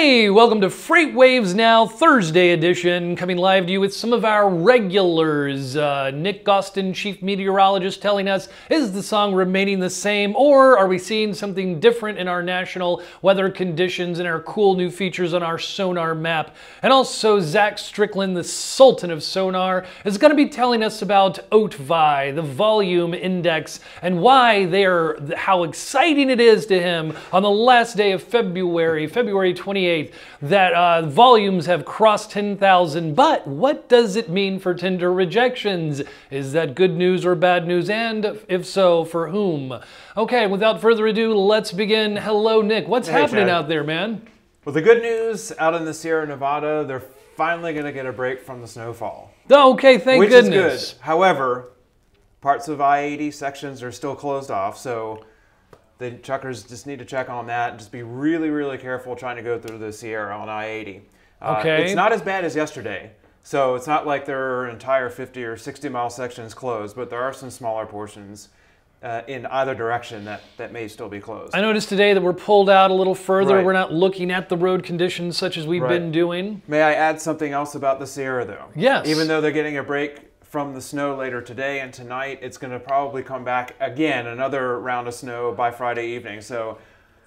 Hey, welcome to FreightWaves Now, Thursday edition, coming live to you with some of our regulars. Nick Gostin, Chief Meteorologist, telling us, is the song remaining the same, or are we seeing something different in our national weather conditions and our cool new features on our sonar map? And also, Zach Strickland, the Sultan of Sonar, is going to be telling us about OTVI, the volume index, and how exciting it is to him on the last day of February 28th, that volumes have crossed 10,000. But what does it mean for tender rejections? Is that good news or bad news? And if so, for whom? Okay, without further ado, let's begin. Hello, Nick. What's happening out there, man? Well, the good news out in the Sierra Nevada, they're finally going to get a break from the snowfall. Okay, thank goodness. Which is good. However, parts of I-80 sections are still closed off, so the truckers just need to check on that and just be really, really careful trying to go through the Sierra on I-80. Okay. It's not as bad as yesterday, so it's not like there are entire 50 or 60 mile sections closed, but there are some smaller portions in either direction that may still be closed. I noticed today that we're pulled out a little further. Right. We're not looking at the road conditions such as we've been doing. May I add something else about the Sierra, though? Yes. Even though they're getting a break from the snow later today and tonight, it's going to probably come back again, another round of snow by Friday evening. So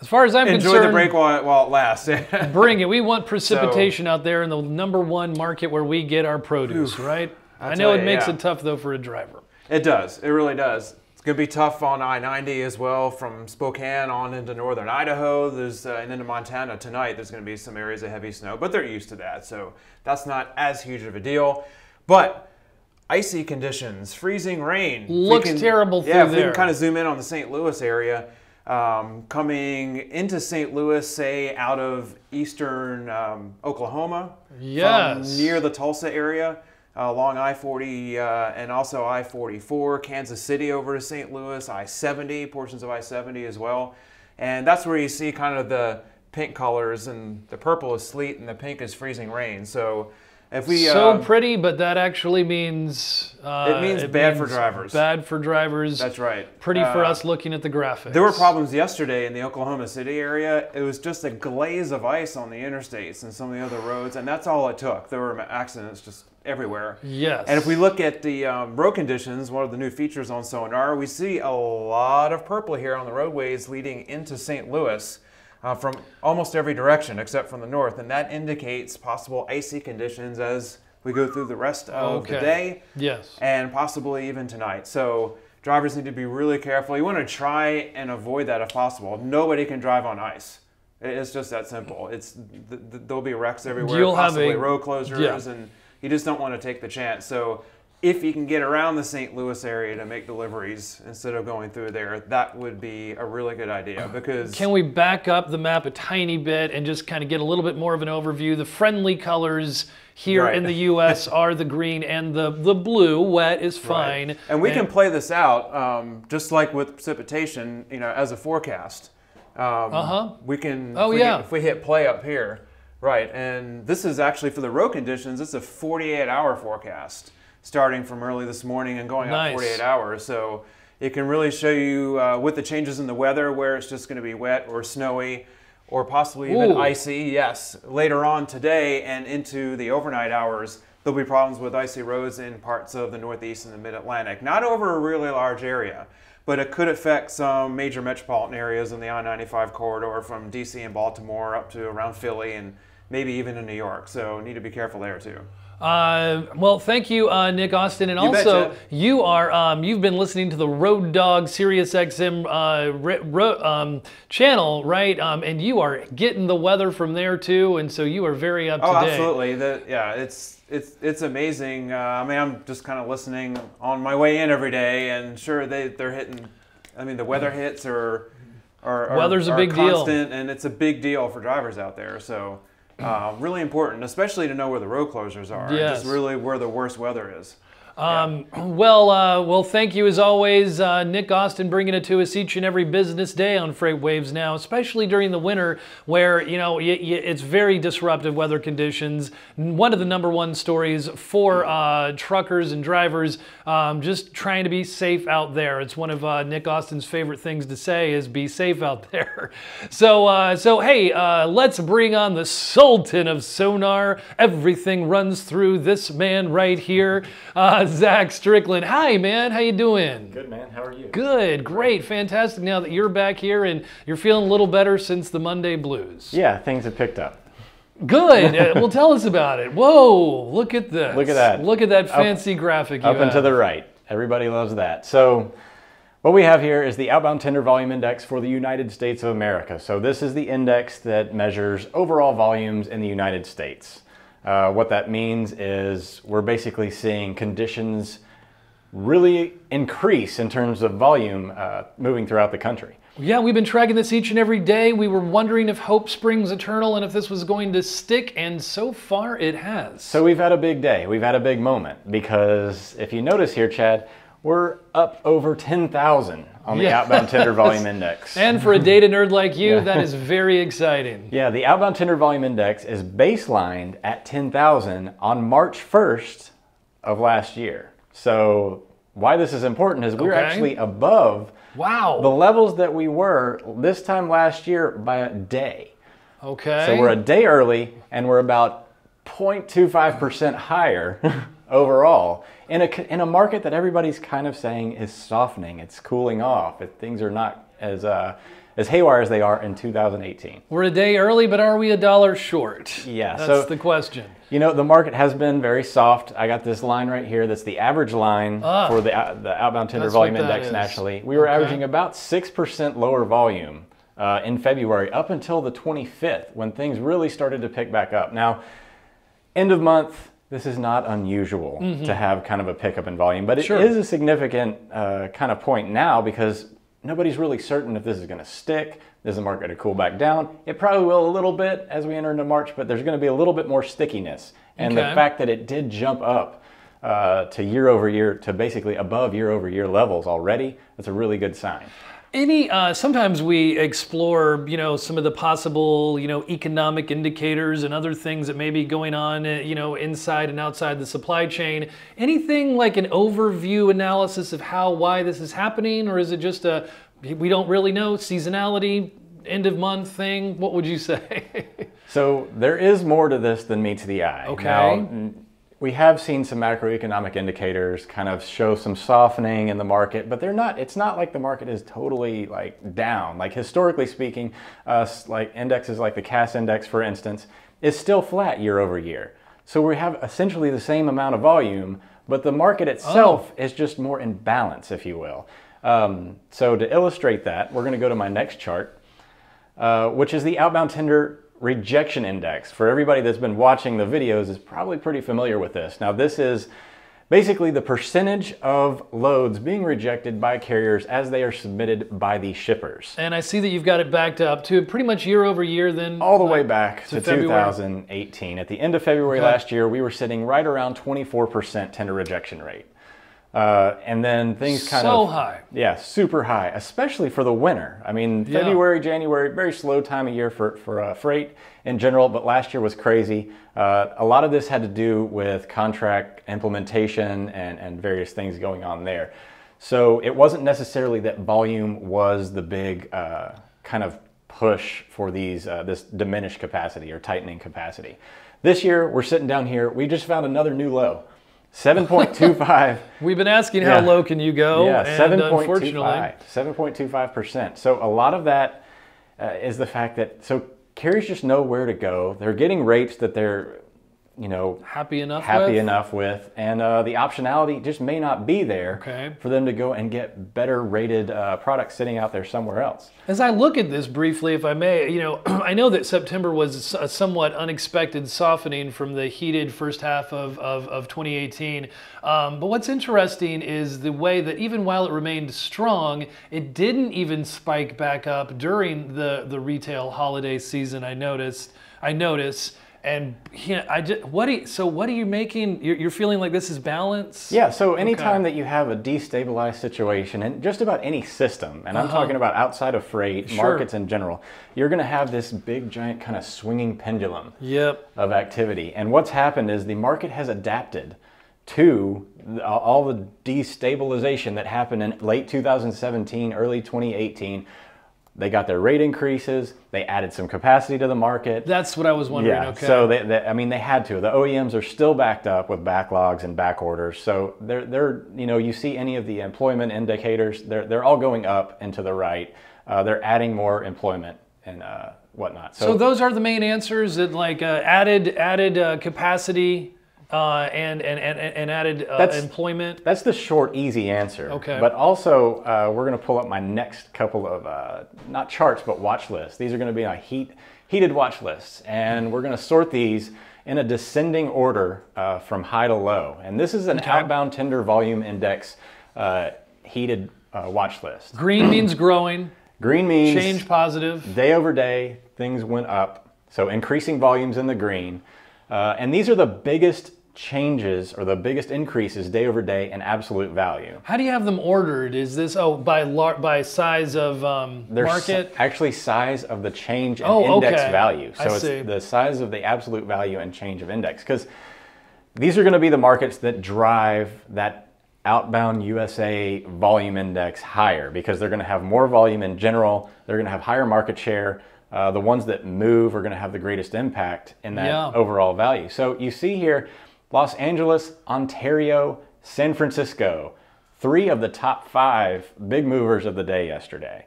as far as I'm concerned, enjoy the break while it lasts. Bring it. We want precipitation out there in the #1 market where we get our produce, right? I know it makes it tough, though, for a driver. It does. It really does. It's going to be tough on I-90 as well, from Spokane on into northern Idaho. And into Montana tonight, there's going to be some areas of heavy snow, but they're used to that, so that's not as huge of a deal. But icy conditions, freezing rain. Looks terrible through there. Yeah, if we can kind of zoom in on the St. Louis area, coming into St. Louis, say out of eastern Oklahoma, from near the Tulsa area, along I-40 and also I-44, Kansas City over to St. Louis, I-70, portions of I-70 as well. And that's where you see kind of the pink colors, and the purple is sleet and the pink is freezing rain. So if we, pretty, but that actually means it means bad for drivers. Bad for drivers. That's right. Pretty for us looking at the graphics. There were problems yesterday in the Oklahoma City area. It was just a glaze of ice on the interstates and some of the other roads, and that's all it took. There were accidents just everywhere. Yes. And if we look at the road conditions, one of the new features on sonar, we see a lot of purple here on the roadways leading into St. Louis. From almost every direction except from the north, and that indicates possible icy conditions as we go through the rest of the day, and possibly even tonight. So drivers need to be really careful. You want to try and avoid that if possible. Nobody can drive on ice. It's just that simple. There'll be wrecks everywhere, possibly road closures, and you just don't want to take the chance. So if you can get around the St. Louis area to make deliveries instead of going through there, that would be a really good idea. Because can we back up the map a tiny bit and just kind of get a little bit more of an overview? The friendly colors here in the U.S. are the green and the blue. Wet is fine. Right. And we can play this out just like with precipitation, as a forecast. We can, if we hit play up here, right? And this is actually for the road conditions. It's a 48-hour forecast, starting from early this morning and going up 48 hours. So it can really show you with the changes in the weather where it's just going to be wet or snowy or possibly even icy. Yes, later on today and into the overnight hours, there'll be problems with icy roads in parts of the Northeast and the Mid-Atlantic. Not over a really large area, but it could affect some major metropolitan areas in the I-95 corridor from DC and Baltimore up to around Philly and maybe even in New York. So need to be careful there too. Well, thank you, Nick Austin, and also you've been listening to the Road Dog Sirius XM channel, right? And you are getting the weather from there too, and so you are very up to date. Oh, absolutely. It's amazing. I mean, I'm just kind of listening on my way in every day, and sure they're hitting. I mean, the weather hits weather's a big constant, and it's a big deal for drivers out there. So. Really important, especially to know where the road closures are, and just really where the worst weather is. Well, thank you as always, Nick Austin, bringing it to us each and every business day on FreightWaves Now, especially during the winter where, it's very disruptive weather conditions. One of the #1 stories for truckers and drivers, just trying to be safe out there. It's one of Nick Austin's favorite things to say is be safe out there. So hey, let's bring on the Sultan of Sonar. Everything runs through this man right here. Zach Strickland. Hi, man. How you doing? Good, man. How are you? Good. Great. Fantastic. Now that you're back here and you're feeling a little better since the Monday blues. Yeah, things have picked up. Good. Well, tell us about it. Whoa, look at this. Look at that. Look at that fancy graphic you have. Up and to the right. Everybody loves that. So what we have here is the outbound tender volume index for the United States of America. So this is the index that measures overall volumes in the United States. What that means is we're basically seeing conditions really increase in terms of volume moving throughout the country. Yeah, we've been tracking this each and every day. We were wondering if hope springs eternal and if this was going to stick, and so far it has. So we've had a big day. We've had a big moment because if you notice here, Chad, we're up over 10,000 on the outbound tender volume index. And for a data nerd like you, that is very exciting. Yeah, the outbound tender volume index is baselined at 10,000 on March 1st of last year. So why this is important is we're actually above the levels that we were this time last year by a day. Okay. So we're a day early and we're about 0.25% higher overall in a market that everybody's kind of saying is softening. It's cooling off. Things are not as haywire as they are in 2018. We're a day early, but are we $1 short? Yeah, that's the question. You know, the market has been very soft. I got this line right here. That's the average line for the outbound tender volume index nationally. We were averaging about 6% lower volume in February up until the 25th when things really started to pick back up. Now, end of month, this is not unusual to have kind of a pickup in volume, but it is a significant kind of point now because nobody's really certain if this is going to stick. Is the market going to cool back down? It probably will a little bit as we enter into March, but there's going to be a little bit more stickiness. And the fact that it did jump up to year over year to basically above year over year levels already, that's a really good sign. Sometimes we explore, some of the possible, economic indicators and other things that may be going on, inside and outside the supply chain. Anything like an overview analysis of why this is happening, or is it just we don't really know, seasonality, end of month thing? What would you say? So there is more to this than meets the eye. Okay. Now, we have seen some macroeconomic indicators kind of show some softening in the market, but it's not like the market is totally like down. Like historically speaking, like indexes like the CAS index, for instance, is still flat year over year. So we have essentially the same amount of volume, but the market itself is just more in balance, if you will. So to illustrate that, we're going to go to my next chart, which is the outbound tender rejection index. For everybody that's been watching the videos is probably pretty familiar with this. Now this is basically the percentage of loads being rejected by carriers as they are submitted by the shippers. And I see that you've got it backed up to pretty much year over year then. All the way back to 2018. At the end of February last year, we were sitting right around 24% tender rejection rate. And then things kind of... high. Yeah, super high, especially for the winter. I mean, February, January, very slow time of year for freight in general, but last year was crazy. A lot of this had to do with contract implementation and various things going on there. So it wasn't necessarily that volume was the big kind of push for this diminished capacity or tightening capacity. This year, we're sitting down here, we just found another new low. 7.25. We've been asking how low can you go? Yeah, and 7.25. 7.25%. So a lot of that is the fact that carriers just know where to go. They're getting rates that they're happy enough with, and the optionality just may not be there for them to go and get better rated products sitting out there somewhere else. As I look at this briefly, if I may, I know that September was a somewhat unexpected softening from the heated first half of 2018. But what's interesting is the way that even while it remained strong, it didn't even spike back up during the retail holiday season. I notice. And what are you making? You're feeling like this is balance? Yeah, so anytime that you have a destabilized situation in just about any system, and I'm talking about outside of freight, markets in general, you're going to have this big, giant kind of swinging pendulum of activity. And what's happened is the market has adapted to all the destabilization that happened in late 2017, early 2018. They got their rate increases. They added some capacity to the market. That's what I was wondering. Yeah. So I mean, they had to. The OEMs are still backed up with backlogs and back orders. So they're you see any of the employment indicators, they're all going up and to the right. They're adding more employment and whatnot. So those are the main answers. That like added capacity. And added employment. That's the short, easy answer. Okay. But also, we're going to pull up my next couple of not charts, but watch lists. These are going to be my heated watch lists, and we're going to sort these in a descending order from high to low. And this is an outbound tender volume index heated watch list. Green means growing. Green means change positive. Day over day, things went up. So increasing volumes in the green. And these are the biggest changes or the biggest increases day over day in absolute value. How do you have them ordered? Is this by size of market? Actually size of the change in index value. So it's the size of the absolute value and change of index, because these are going to be the markets that drive that outbound USA volume index higher, because they're going to have more volume in general. They're going to have higher market share. The ones that move are going to have the greatest impact in that overall value. So you see here, Los Angeles, Ontario, San Francisco, 3 of the top 5 big movers of the day yesterday.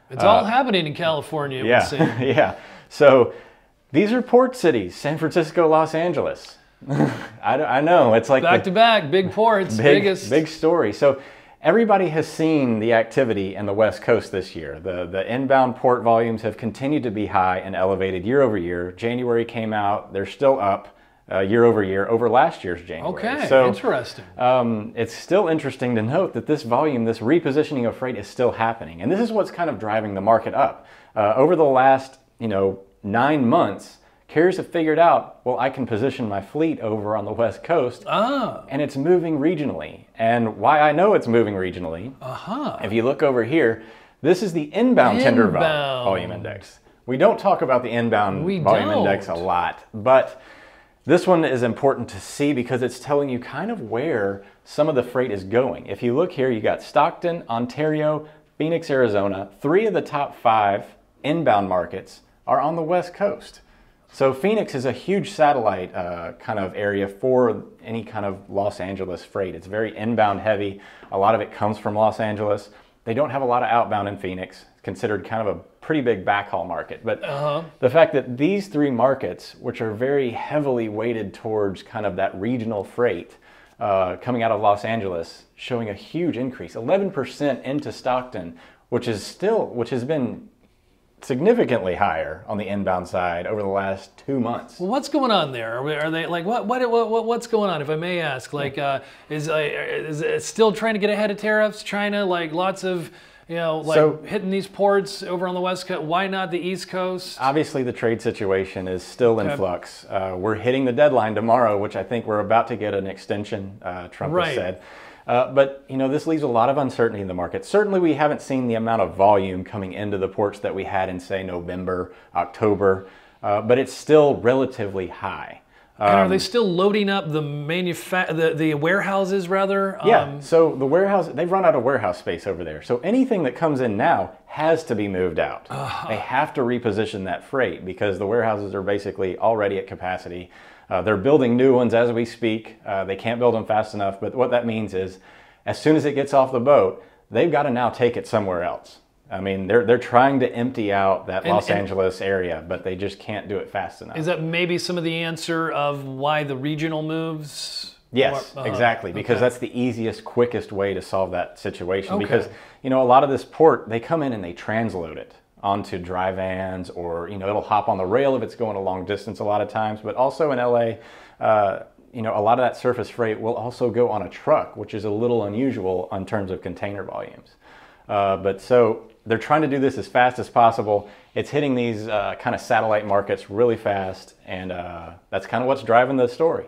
It's all happening in California, it would seem. Yeah. So these are port cities, San Francisco, Los Angeles. I know, it's like back to back, big ports, biggest. Big story. So everybody has seen the activity in the West Coast this year. The inbound port volumes have continued to be high and elevated year over year. January came out, they're still up year over year over last year's January. Okay, so, interesting. It's still interesting to note that this volume, this repositioning of freight is still happening. And this is what's kind of driving the market up. Over the last 9 months, carriers have figured out, well, I can position my fleet over on the West Coast, and it's moving regionally. And why I know it's moving regionally, if you look over here, this is the inbound tender volume index. We don't talk about the inbound volume index a lot, but this one is important to see because it's telling you kind of where some of the freight is going. If you look here, you got Stockton, Ontario, Phoenix, Arizona. 3 of the top 5 inbound markets are on the West Coast. So Phoenix is a huge satellite kind of area for any kind of Los Angeles freight. It's very inbound heavy. A lot of it comes from Los Angeles. They don't have a lot of outbound in Phoenix. It's considered kind of a pretty big backhaul market. But the fact that these 3 markets, which are very heavily weighted towards kind of that regional freight coming out of Los Angeles, showing a huge increase, 11% into Stockton, which has been significantly higher on the inbound side over the last 2 months. Well, what's going on there? Are they like what's going on? If I may ask, like is it still trying to get ahead of tariffs? China, like lots of hitting these ports over on the West Coast. Why not the East Coast? Obviously, the trade situation is still in flux. We're hitting the deadline tomorrow, which I think we're about to get an extension. Trump has said. But this leaves a lot of uncertainty in the market. Certainly we haven't seen the amount of volume coming into the ports that we had in, say, November, October, but it's still relatively high. And are they still loading up the warehouses, rather? Yeah, so the warehouse, they've run out of warehouse space over there. So anything that comes in now has to be moved out. They have to reposition that freight because the warehouses are basically already at capacity. They're building new ones as we speak. They can't build them fast enough, but what that means is as soon as it gets off the boat, they've got to now take it somewhere else. I mean, they're trying to empty out that Los Angeles area, but they just can't do it fast enough. Is that maybe some of the answer of why the regional moves? Yes, exactly, because that's the easiest, quickest way to solve that situation. Because, a lot of this port, they come in and they transload it onto dry vans, or it'll hop on the rail if it's going a long distance a lot of times. But also in LA, a lot of that surface freight will also go on a truck, which is a little unusual in terms of container volumes. But so they're trying to do this as fast as possible, it's hitting these kind of satellite markets really fast, and that's kind of what's driving the story.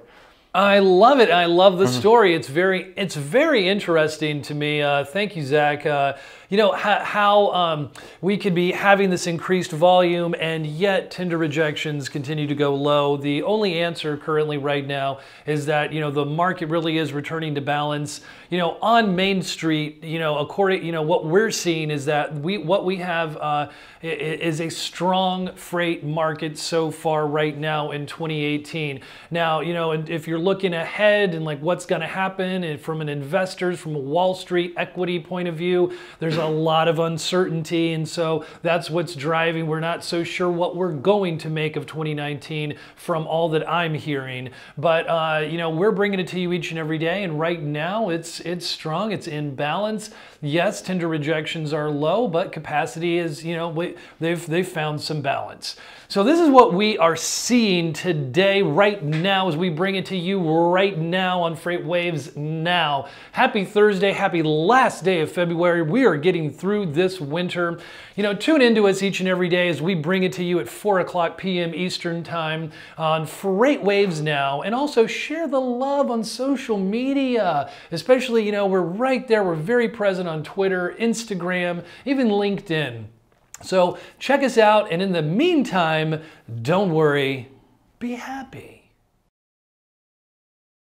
I love it. I love the story. It's very interesting to me. Thank you, Zach. You know, how we could be having this increased volume and yet tender rejections continue to go low. The only answer currently right now is that, you know, the market really is returning to balance. You know, on Main Street, you know, according, you know, what we're seeing is that what we have is a strong freight market so far right now in 2018. Now, you know, and if you're looking ahead and like what's going to happen, and from an investor's, from a Wall Street equity point of view, there's a lot of uncertainty, and so that's what's driving. We're not so sure what we're going to make of 2019 from all that I'm hearing, but you know, we're bringing it to you each and every day, and right now it's strong, it's in balance. Yes, tender rejections are low, but capacity is, you know, they've found some balance. So this is what we are seeing today, right now, as we bring it to you right now on FreightWaves Now. Happy Thursday, happy last day of February. We are getting through this winter. You know, tune into us each and every day as we bring it to you at 4:00 p.m. Eastern Time on FreightWaves Now, and also share the love on social media. Especially, you know, we're right there. We're very present on Twitter, Instagram, even LinkedIn. So check us out, and in the meantime, don't worry, be happy.